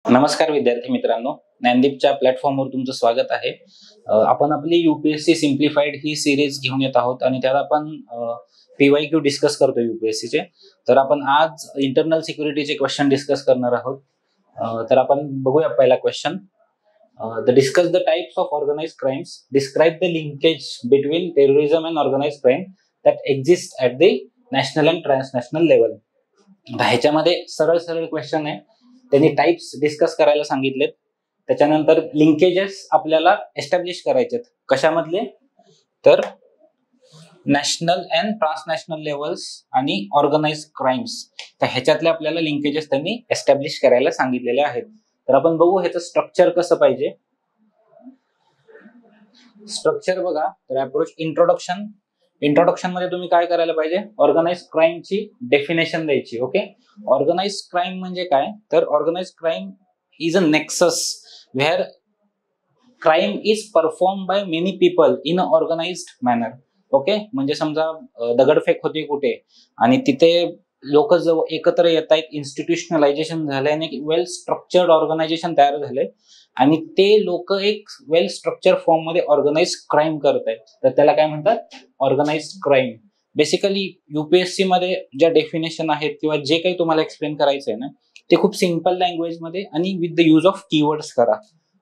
नमस्कार विद्यार्थी मित्रांनो, ज्ञानदीपच्या प्लॅटफॉर्मवर तुमचं स्वागत आहे। आपण आपली यूपीएससी सिम्प्लिफाईड ही सिरीज घेऊन येत आहोत आणि त्यात आपण पीवायक्यू डिस्कस करतो यूपीएससीचे। तर आपण आज इंटरनल सिक्युरिटीचे क्वेश्चन डिस्कस करणार आहोत। तर आपण बघूया पहिला question. Discuss the types of organised crimes, describe the linkage between terrorism and organised crime that exist at the national and transnational level. ह्याच्यामध्ये सरळ सरळ क्वेश्चन आहे, त्यांनी टाइप्स डिस्कस करायला सांगितलेत, त्याच्यानंतर लिंकेजेस आपल्याला एस्टॅब्लिश करायचेत। कशामधले? तर नॅशनल अँड ट्रान्सनॅशनल लेवल्स आणि ऑर्गनाइज्ड क्राइम्स, तर ह्याच्यातले आपल्याला लिंकेजेस त्यांनी एस्टॅब्लिश करायला सांगितलेले आहेत। तर आपण बघू ह्याचं स्ट्रक्चर कसं पाहिजे। स्ट्रक्चर बघा, तर अप्रोच इंट्रोडक्शन मध्ये तुम्ही काय करायला पाहिजे, ऑर्गनाइज्ड क्राइमची डेफिनेशन द्यायची। ओके, ऑर्गनाइज्ड क्राइम म्हणजे काय, तर organised crime is a nexus where crime is perform by many people in a organised manner. Okay, म्हणजे समजा दगडफेक होती कुठे आणि तिथे लोक जवळ एकत्र येत आहेत, इन्स्टिट्यूशनलायझेशन झालंय आणि वेल स्ट्रक्चर्ड ऑर्गनायझेशन तयार झालंय आणि ते लोक एक वेल स्ट्रक्चर फॉर्म मध्ये ऑर्गनाइज क्राइम करतायत, तर त्याला काय म्हणतात, ऑर्गनाइज्ड क्राइम। बेसिकली यूपीएससी मध्ये ज्या डेफिनेशन आहेत किंवा जे काही तुम्हाला एक्सप्लेन करायचंय ना, ते खूप सिंपल लँग्वेज मध्ये आणि with the use of keywords करा।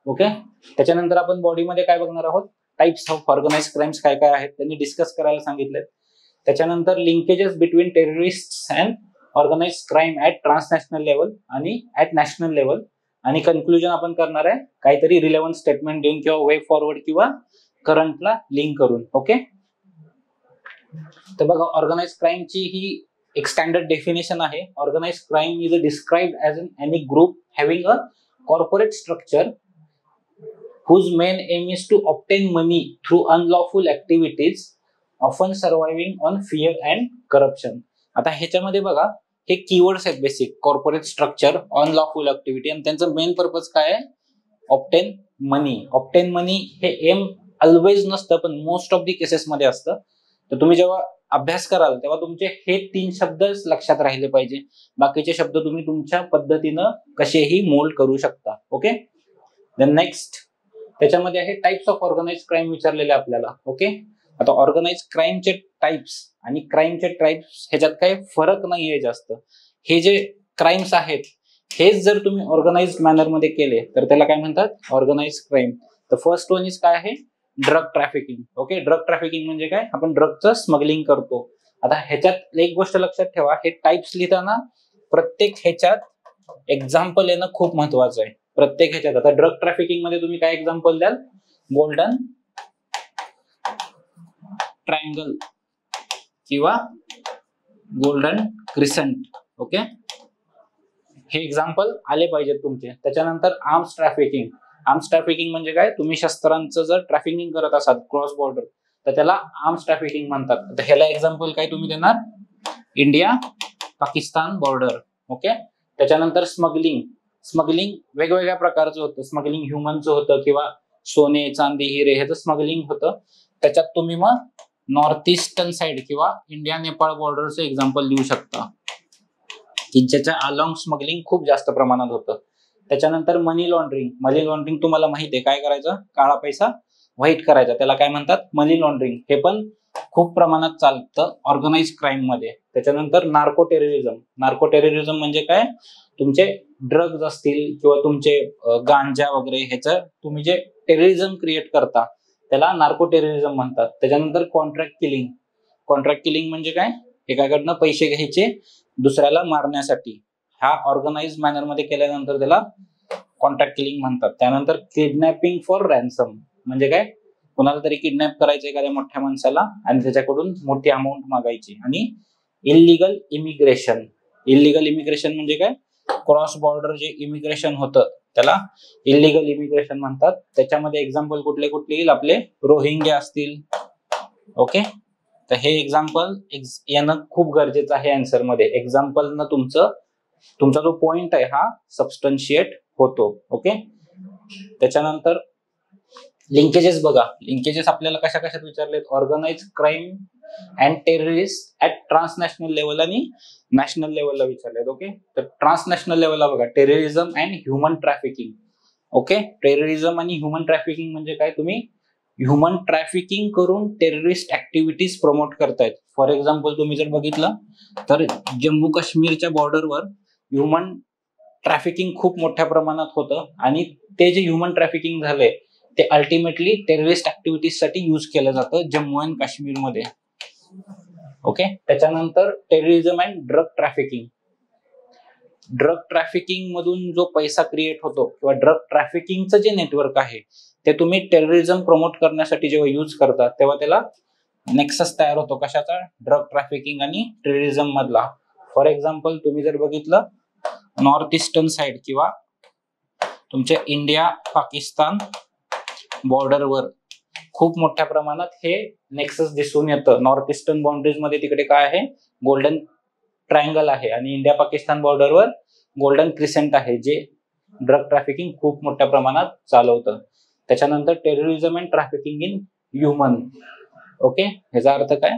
ओके, त्याच्यानंतर आपण बॉडीमध्ये काय बघणार आहोत, टाइप्स ऑफ ऑर्गनाइज्ड क्राइम्स काय काय आहेत त्यांनी डिस्कस करायला सांगितले। त्याच्यानंतर linkages between terrorist and organised crime at transnational level आणि ऍट नॅशनल लेवल, आणि कन्क्लुजन आपण करणार आहे काहीतरी रिलेव्हंट स्टेटमेंट देऊन किंवा वे फॉरवर्ड किंवा करंटला लिंक करून। ओके, तर बघा, ऑर्गनाइज्ड क्राइमची ही एक स्टँडर्ड डेफिनेशन आहे। Organised crime is described as any group having a corporate structure whose main aim is to obtain money through unlawful activities, often surviving on fear and corruption। आता ह्याच्यामध्ये बघा, हे कीवर्ड्स आहेत basic, corporate structure, unlawful activity, आणि त्यांचं main purpose काय आहे, obtain मनी। Obtain मनी हे एम ऑलवेज नसतं, पण मोस्ट ऑफ दी केसेस मध्ये असतं। तर तुम्ही जेव्हा अभ्यास कराल तेव्हा तुमचे हे 3 शब्द लक्षात राहिले पाहिजे, बाकीचे शब्द तुम्ही तुमच्या पद्धतीनं कसेही मोल्ड करू शकता। ओके, देन नेक्स्ट त्याच्यामध्ये आहे टाइप्स ऑफ ऑर्गनाइज्ड क्राइम विचारलेले आपल्याला। ओके, आता ऑर्गनाइज्ड क्राइमचे टाइप्स आणि क्राइमचे टाइप्स ह्याच्यात काही फरक नाहीये जास्त। हे जे क्राइम्स आहेत हेच जर तुम्ही ऑर्गनाइज्ड मॅनर मध्ये केले तर त्याला काय म्हणतात, ऑर्गनाइज्ड क्राइम। तर फर्स्ट वन इज काय आहे, drug trafficking. Okay, drug trafficking म्हणजे काय, आपण ड्रगचं स्मगलिंग करतो। आता ह्याच्यात एक गोष्ट लक्षात ठेवा, हे टाइप्स लिहिताना प्रत्येक ह्याच्यात एक्झाम्पल येणं खूप महत्वाचं आहे। प्रत्येक ह्याच्यात आता ड्रग ट्रॅफिकिंग मध्ये तुम्ही काय एक्झाम्पल द्याल, गोल्डन ट्रायंगल किंवा गोल्डन क्रिसेंट। ओके, हे एक्झाम्पल आले पाहिजेत तुमचे। त्याच्यानंतर आर्म्स ट्रॅफिकिंग। आर्म्स ट्रॅफिकिंग म्हणजे काय, तुम्ही शस्त्रांचं जर ट्रॅफिकिंग करत असाल क्रॉस बॉर्डर तर त्याला आर्म्स ट्रॅफिकिंग म्हणतात। तर ह्याला एक्झाम्पल काय तुम्ही देणार, इंडिया पाकिस्तान बॉर्डर। ओके, त्याच्यानंतर स्मगलिंग वेगवेगळ्या प्रकारचं होतं, स्मगलिंग ह्युमनचं होतं किंवा सोने चांदी हिरे ह्याचं स्मगलिंग होतं। त्याच्यात तुम्ही मग नॉर्थ ईस्टर्न साइड किंवा इंडिया नेपाळ बॉर्डरचं एक्झाम्पल देऊ शकता की ज्याच्या अलॉंग स्मगलिंग खूप जास्त प्रमाणात होतं। त्याच्यानंतर मनी लॉन्ड्रिंग तुम्हाला माहिती आहे काय करायचं, काळा पैसा व्हाईट करायचा, त्याला काय म्हणतात, मनी लॉन्ड्रिंग। हे पण खूप प्रमाणात चालतं ऑर्गनाइज्ड क्राइम मध्ये। त्याच्यानंतर नार्को टेररिझम म्हणजे काय, तुमचे ड्रग्ज असतील किंवा तुमचे गांजा वगैरे ह्याचं तुम्ही जे टेररिझम क्रिएट करता त्याला नार्को टेररिझम म्हणतात। त्याच्यानंतर कॉन्ट्रॅक्ट किलिंग म्हणजे काय, एकाकडनं पैसे घ्यायचे दुसऱ्याला मारण्यासाठी, हा ऑर्गनाइज्ड मॅनर मध्ये केल्यानंतर त्याला कॉन्ट्रॅक्ट किलिंग म्हणतात। त्यानंतर किडनॅपिंग फॉर रॅन्सम म्हणजे काय, कोणाला तरी किडनॅप करायचं एखाद्या मोठ्या माणसाला आणि त्याच्याकडून मोठी अमाऊंट मागायची। आणि इल्लीगल इमिग्रेशन म्हणजे काय, क्रॉस बॉर्डर जे इमिग्रेशन होतं त्याला इल्लीगल इमिग्रेशन म्हणतात। त्याच्यामध्ये एक्झाम्पल कुठले येईल, आपले रोहिंग्या असतील। ओके, तर हे एक्झाम्पल येणं खूप गरजेचं आहे आन्सर मध्ये। एक्झाम्पल न तुमचा जो पॉइंट आहे हा सबस्टन्शिएट होतो। ओके, त्याच्यानंतर लिंकेजेस बघा, लिंकेजेस आपल्याला कशा कशात विचारलेत, organised crime and terrorist at transnational level आणि नॅशनल लेवलला विचारलेत. ओके, तर ट्रान्सनॅशनल लेवलला बघा terrorism and human trafficking. Okay, terrorism आणि ह्युमन ट्रॅफिकिंग म्हणजे काय, तुम्ही ह्युमन ट्रॅफिकिंग करून टेररिस्ट ऍक्टिव्हिटीज प्रमोट करतायत. फॉर एक्झाम्पल तुम्ही जर बघितलं तर जम्मू काश्मीरच्या बॉर्डरवर ह्युमन ट्रॅफिकिंग खूप मोठ्या प्रमाणात होतं आणि ते जे ह्युमन ट्रॅफिकिंग झालंय ते अल्टिमेटली टेररिस्ट ऍक्टिव्हिटीज साठी यूज केलं जातं जम्मू अँड काश्मीरमध्ये. ओके, त्याच्यानंतर terrorism and drug trafficking. Drug trafficking मधून जो पैसा क्रिएट होतो किंवा ड्रग ट्रॅफिकिंगचं जे नेटवर्क आहे ते तुम्ही टेररिझम प्रमोट करण्यासाठी जेव्हा यूज करता तेव्हा त्याला नेक्सस तयार होतो. कशाचा, ड्रग ट्रॅफिकिंग आणि टेररिझम मधला. फॉर एक्झाम्पल तुम्ही जर बघितलं नॉर्थ ईस्टर्न साइड किंवा तुमच्या इंडिया पाकिस्तान बॉर्डरवर खूप मोठ्या प्रमाणात हे नेक्सस दिसून येतं. नॉर्थ ईस्टर्न बाउंड्रीज मध्ये तिकडे काय आहे, गोल्डन ट्रायंगल आहे आणि इंडिया पाकिस्तान बॉर्डरवर गोल्डन क्रिसेंट आहे जे ड्रग ट्रॅफिकिंग खूप मोठ्या प्रमाणात चालवतं. त्याच्यानंतर terrorism and trafficking in human. Okay, ह्याचा अर्थ काय,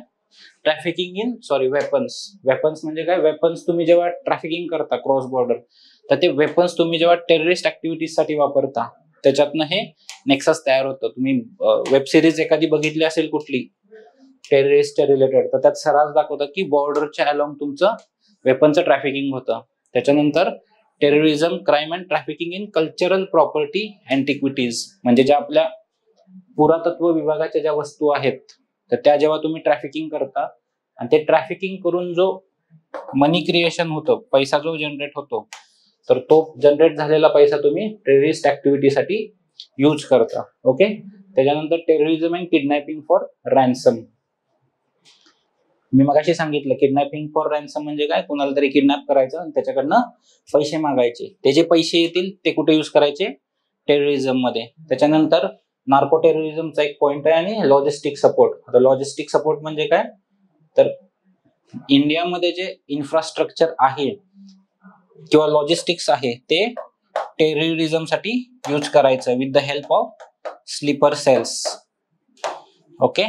ट्रॅफिकिंग इन वेपन्स. वेपन्स म्हणजे काय, वेपन्स तुम्ही जेव्हा ट्रॅफिकिंग करता क्रॉस बॉर्डर तर ते वेपन्स तुम्ही जेव्हा टेररिस्ट ऍक्टिव्हिटीज साठी वापरता त्याच्यातनं हे नेक्सस तयार होतं. तुम्ही वेब सिरीज एखादी बघितली असेल कुठली टेररिस्टच्या रिलेटेड तर त्यात सरास दाखवतात की बॉर्डरच्या अलॉंग तुमचं वेपनचं ट्रॅफिकिंग होतं. त्याच्यानंतर terrorism, crime and trafficking in cultural property antiquities म्हणजे ज्या आपल्या पुरातत्व विभागाच्या ज्या वस्तू आहेत तर त्या जेव्हा तुम्ही ट्रॅफिकिंग करता आणि ते ट्रॅफिकिंग करून जो मनी क्रिएशन होतं, पैसा जो जनरेट होतो तर तो जनरेट झालेला पैसा तुम्ही टेररिस्ट ऍक्टिव्हिटीसाठी यूज करता. ओके, त्याच्यानंतर terrorism and kidnapping for ransom. मी मगाशी सांगितलं किडनॅपिंग फॉर रॅन्सम म्हणजे काय, कोणाला तरी किडनॅप करायचं आणि त्याच्याकडनं पैसे मागायचे. ते जे पैसे येतील ते कुठे यूज करायचे, टेररिझम मध्ये. त्याच्यानंतर नार्को टेररिझमचा एक पॉइंट आहे आणि लॉजिस्टिक सपोर्ट. आता लॉजिस्टिक सपोर्ट म्हणजे काय, तर इंडियामध्ये जे इन्फ्रास्ट्रक्चर आहे किंवा लॉजिस्टिक्स आहे ते टेररिझम साठी यूज करायचं with the help of sleeper cells. Okay,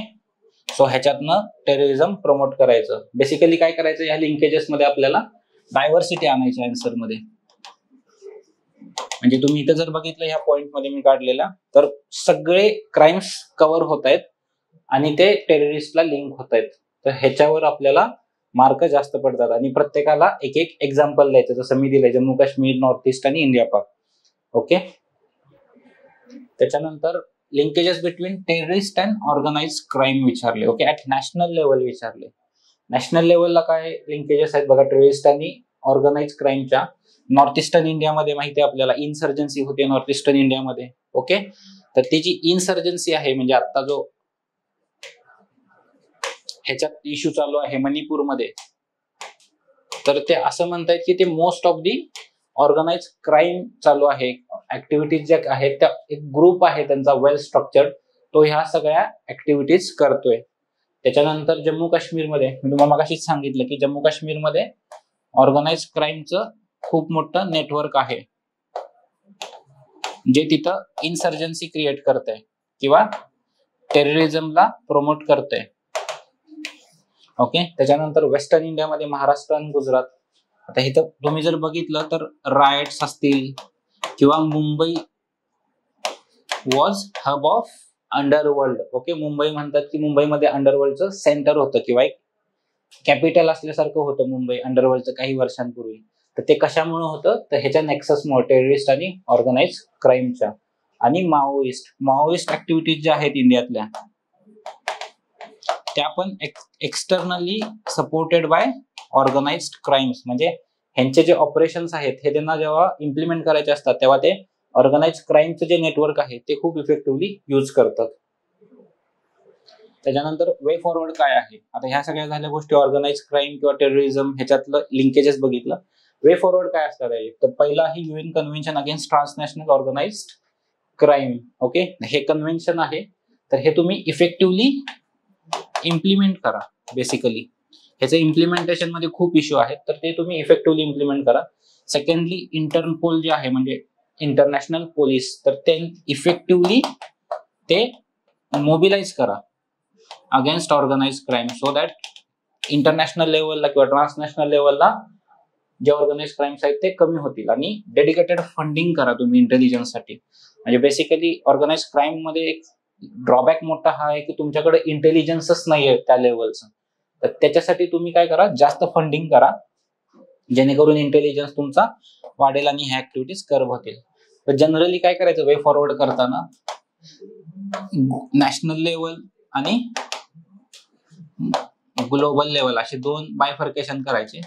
so ह्याच्यातनं टेररिझम प्रमोट करायचं. बेसिकली काय करायचं, या लिंकेजेस मध्ये आपल्याला डायव्हर्सिटी आणायची आन्सर मध्ये. म्हणजे तुम्ही इथं जर बघितलं ह्या पॉइंट मध्ये मी काढलेला तर सगळे क्राईम्स कव्हर होत आहेत आणि ते टेररिस्टला लिंक होत आहेत. तर ह्याच्यावर आपल्याला मार्क जास्त पडतात आणि प्रत्येकाला एक एक एक्झाम्पल द्यायचं. जसं मी दिलंय जम्मू काश्मीर, नॉर्थ ईस्ट आणि इंडिया पाक. ओके, त्याच्यानंतर linkages between terrorist and organise crime विचारले. ओके, ऍट नॅशनल लेवल विचारले. नॅशनल लेवलला काय लिंकेजेस आहेत बघा टेररिस्ट आणि ऑर्गनाइज क्राईमच्या. नॉर्थ ईस्टर्न इंडियामध्ये माहिती आहे आपल्याला इन्सर्जन्सी होते नॉर्थ ईस्टर्न इंडियामध्ये. ओके, तर ती जी इन्सर्जन्सी आहे म्हणजे आता जो ह्याच्यात इश्यू चालू आहे मणिपूरमध्ये तर ते असं म्हणतायत की ते most of the organise crime चालू आहे. ऍक्टिव्हिटीज ज्या आहेत त्या एक ग्रुप आहे त्यांचा वेल स्ट्रक्चर्ड तो ह्या सगळ्या ऍक्टिव्हिटीज करतोय. त्याच्यानंतर जम्मू काश्मीरमध्ये मी तुम्हाला मगाशीच सांगितलं की जम्मू काश्मीरमध्ये ऑर्गनाइज क्राईमचं खूप मोठं नेटवर्क आहे जे तिथं इन्सर्जन्सी क्रिएट करतंय किंवा टेररिझमला प्रमोट करतंय. ओके, त्याच्यानंतर वेस्टर्न इंडियामध्ये महाराष्ट्र आणि गुजरात. आता इथं तुम्ही जर बघितलं तर रायट्स असतील किंवा Mumbai was hub of underworld. Okay, Mumbai म्हणतात की मुंबईमध्ये अंडरवर्ल्डचं सेंटर होतं किंवा एक कॅपिटल असल्यासारखं होतं मुंबई अंडरवर्ल्डचं काही वर्षांपूर्वी. तर ते कशामुळे होतं, तर ह्याच्या नेक्ससमुळे टेररिस्ट आणि ऑर्गनाइज क्राईमच्या आणि माओइस्ट ऍक्टिव्हिटीज ज्या आहेत इंडियातल्या त्या पण externally supported by organised crimes. म्हणजे ह्यांचे जे ऑपरेशन्स आहेत हे त्यांना जेव्हा इम्प्लिमेंट करायचे असतात तेव्हा ते ऑर्गनाइज क्राईमचं जे नेटवर्क आहे ते खूप इफेक्टिव्हली यूज करतात. त्याच्यानंतर वे फॉरवर्ड काय आहे. आता ह्या सगळ्या झाल्या गोष्टी ऑर्गनाइज क्राईम किंवा टेररिझम ह्याच्यातलं लिंकेजेस बघितलं. वे फॉरवर्ड काय असणार आहे, तर पहिला आहे UN convention against transnational organised crime. Okay, हे कन्व्हेन्शन आहे तर हे तुम्ही इफेक्टिव्हली इम्प्लिमेंट करा. बेसिकली ह्याचं इम्प्लिमेंटेशन मध्ये खूप इश्यू आहेत तर ते तुम्ही इफेक्टिव्हली इम्प्लिमेंट करा. सेकंडली इंटरपोल जे आहे म्हणजे इंटरनॅशनल पोलीस तर ते इफेक्टिव्हली ते मोबिलाइज करा. Against organise crime, so that international लेवलला किंवा ट्रान्सनॅशनल लेवलला जे ऑर्गनाइज क्राईम्स आहेत ते कमी होतील. आणि डेडिकेटेड फंडिंग करा तुम्ही इंटेलिजन्ससाठी. म्हणजे बेसिकली ऑर्गनाइज क्राईम मध्ये एक ड्रॉबॅक मोठा हा आहे की तुमच्याकडे इंटेलिजन्सच नाहीये त्या लेवलचं. तर त्याच्यासाठी तुम्ही काय करा, जास्त फंडिंग करा, जेणेकरून इंटेलिजन्स तुमचा वाढेल आणि ह्या ऍक्टिव्हिटीज कर्व होतील. तर जनरली काय करायचं वे फॉरवर्ड करताना, नॅशनल लेवल आणि ग्लोबल लेवल असे दोन बायफर्केशन करायचे.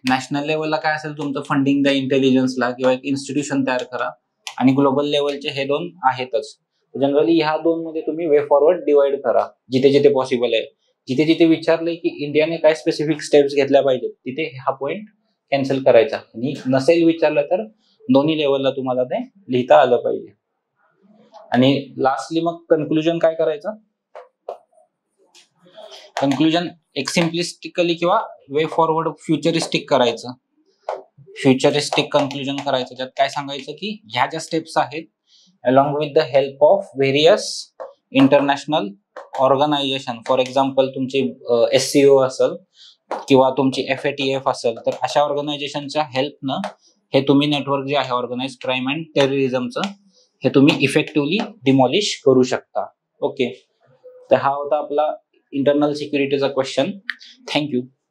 नॅशनल लेवलला काय असेल तुमचं फंडिंग द्या इंटेलिजन्सला किंवा एक इन्स्टिट्यूशन तयार करा, आणि ग्लोबल लेवलचे हे दोन आहेतच. जनरली ह्या दोन मध्ये तुम्ही वे फॉरवर्ड डिवाइड करा जिथे जिथे पॉसिबल आहे. जिथे जिथे विचारलंय की इंडियाने काय स्पेसिफिक स्टेप्स घेतल्या पाहिजेत तिथे हा पॉइंट कॅन्सल करायचा, आणि नसेल विचारलं तर दोन्ही लेवलला तुम्हाला ते लिहिता आलं पाहिजे. आणि लास्टली मग कन्क्लुजन काय करायचं, कन्क्लुजन एक सिम्प्लिस्टिकली किंवा वे फॉरवर्ड फ्युचरिस्टिक करायचं. फ्युचरिस्टिक कन्क्लुजन करायचं, त्यात काय सांगायचं की ह्या ज्या स्टेप्स आहेत along with the help of various international organisation, for example तुमची SCO असेल किंवा तुमची FATF असेल, तर अशा ऑर्गनायझेशनच्या हेल्पनं हे तुम्ही नेटवर्क जे आहे ऑर्गनाइज क्राईम अँड टेररिझमचं हे तुम्ही इफेक्टिव्हली डिमॉलिश करू शकता. ओके, तर हा होता आपला इंटरनल सिक्युरिटीचा क्वेश्चन. थँक्यू.